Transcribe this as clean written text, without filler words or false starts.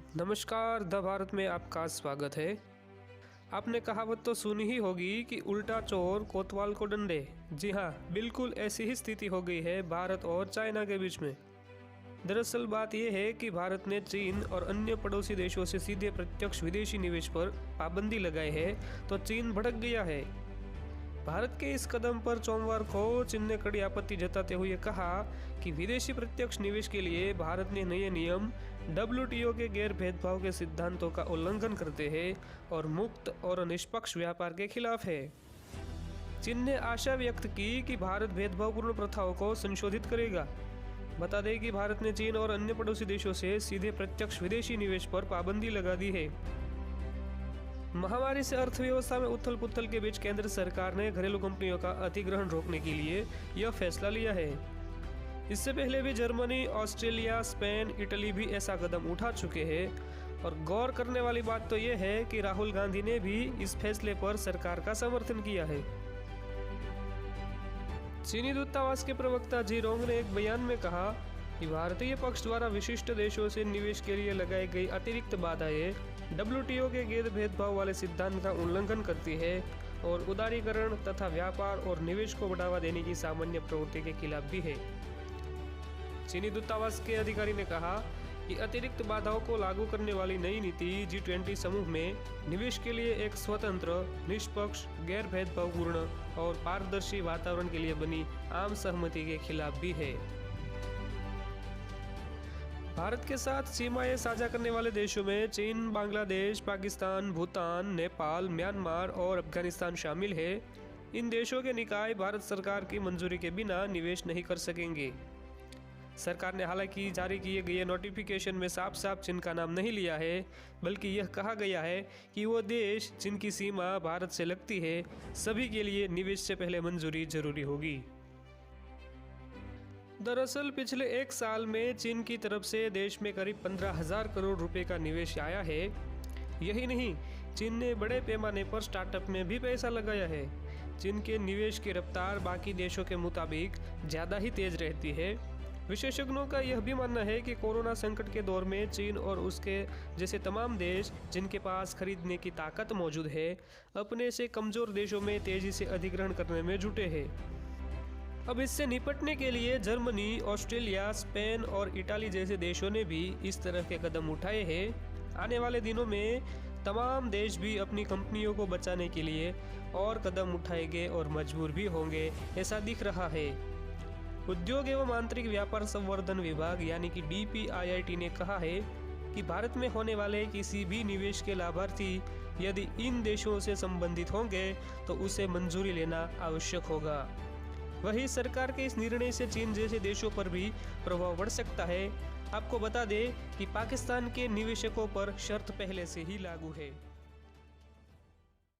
नमस्कार, द भारत में आपका स्वागत है। आपने कहावत तो सुनी ही होगी कि उल्टा चोर कोतवाल को डंडे। जी हाँ, बिल्कुल ऐसी ही स्थिति हो गई है भारत और चाइना के बीच में। दरअसल बात यह है कि भारत ने चीन और अन्य पड़ोसी देशों से सीधे प्रत्यक्ष विदेशी निवेश पर पाबंदी लगाई है, तो चीन भड़क गया है। भारत के इस कदम पर सोमवार को चीन ने कड़ी आपत्ति जताते हुए कहा कि विदेशी प्रत्यक्ष निवेश के लिए भारत ने नए नियम WTO के गैर भेदभाव के सिद्धांतों का उल्लंघन करते हैं और मुक्त और निष्पक्ष व्यापार के खिलाफ है। चीन ने आशा व्यक्त की कि भारत भेदभावपूर्ण प्रथाओं को संशोधित करेगा। बता दें कि भारत ने चीन और अन्य पड़ोसी देशों से सीधे प्रत्यक्ष विदेशी निवेश पर पाबंदी लगा दी है। महामारी से अर्थव्यवस्था में उथल पुथल के बीच केंद्र सरकार ने घरेलू कंपनियों का अधिग्रहण रोकने के लिए यह फैसला लिया है। इससे पहले भी जर्मनी, ऑस्ट्रेलिया, स्पेन, इटली भी ऐसा कदम उठा चुके हैं। और गौर करने वाली बात तो यह है कि राहुल गांधी ने भी इस फैसले पर सरकार का समर्थन किया है। चीनी दूतावास के प्रवक्ता जी रोंग ने एक बयान में कहा कि भारतीय पक्ष द्वारा विशिष्ट देशों से निवेश के लिए लगाई गई अतिरिक्त बाधाएं WTO के गैर भेदभाव वाले सिद्धांत का उल्लंघन करती है और उदारीकरण तथा व्यापार और निवेश को बढ़ावा देने की सामान्य प्रवृत्ति के खिलाफ भी है। चीनी दूतावास के अधिकारी ने कहा कि अतिरिक्त बाधाओं को लागू करने वाली नई नीति G20 समूह में निवेश के लिए एक स्वतंत्र, निष्पक्ष, गैर भेदभावपूर्ण और पारदर्शी वातावरण के लिए बनी आम सहमति के खिलाफ भी है। भारत के साथ सीमाएं साझा करने वाले देशों में चीन, बांग्लादेश, पाकिस्तान, भूटान, नेपाल, म्यांमार और अफगानिस्तान शामिल है। इन देशों के निकाय भारत सरकार की मंजूरी के बिना निवेश नहीं कर सकेंगे। सरकार ने हालांकि जारी किए गए नोटिफिकेशन में साफ साफ चीन का नाम नहीं लिया है, बल्कि यह कहा गया है कि वो देश जिनकी सीमा भारत से लगती है, सभी के लिए निवेश से पहले मंजूरी जरूरी होगी। दरअसल पिछले एक साल में चीन की तरफ से देश में करीब 15,000 करोड़ रुपए का निवेश आया है। यही नहीं, चीन ने बड़े पैमाने पर स्टार्टअप में भी पैसा लगाया है। चीन के निवेश की रफ्तार बाकी देशों के मुताबिक ज़्यादा ही तेज रहती है। विशेषज्ञों का यह भी मानना है कि कोरोना संकट के दौर में चीन और उसके जैसे तमाम देश जिनके पास खरीदने की ताकत मौजूद है, अपने से कमज़ोर देशों में तेज़ी से अधिग्रहण करने में जुटे हैं। अब इससे निपटने के लिए जर्मनी, ऑस्ट्रेलिया, स्पेन और इटाली जैसे देशों ने भी इस तरह के कदम उठाए हैं। आने वाले दिनों में तमाम देश भी अपनी कंपनियों को बचाने के लिए और कदम उठाएंगे और मजबूर भी होंगे, ऐसा दिख रहा है। उद्योग एवं आंतरिक व्यापार संवर्धन विभाग यानी कि DPIIT ने कहा है कि भारत में होने वाले किसी भी निवेश के लाभार्थी यदि इन देशों से संबंधित होंगे तो उसे मंजूरी लेना आवश्यक होगा। वहीं सरकार के इस निर्णय से चीन जैसे देशों पर भी प्रभाव बढ़ सकता है। आपको बता दें कि पाकिस्तान के निवेशकों पर शर्त पहले से ही लागू है।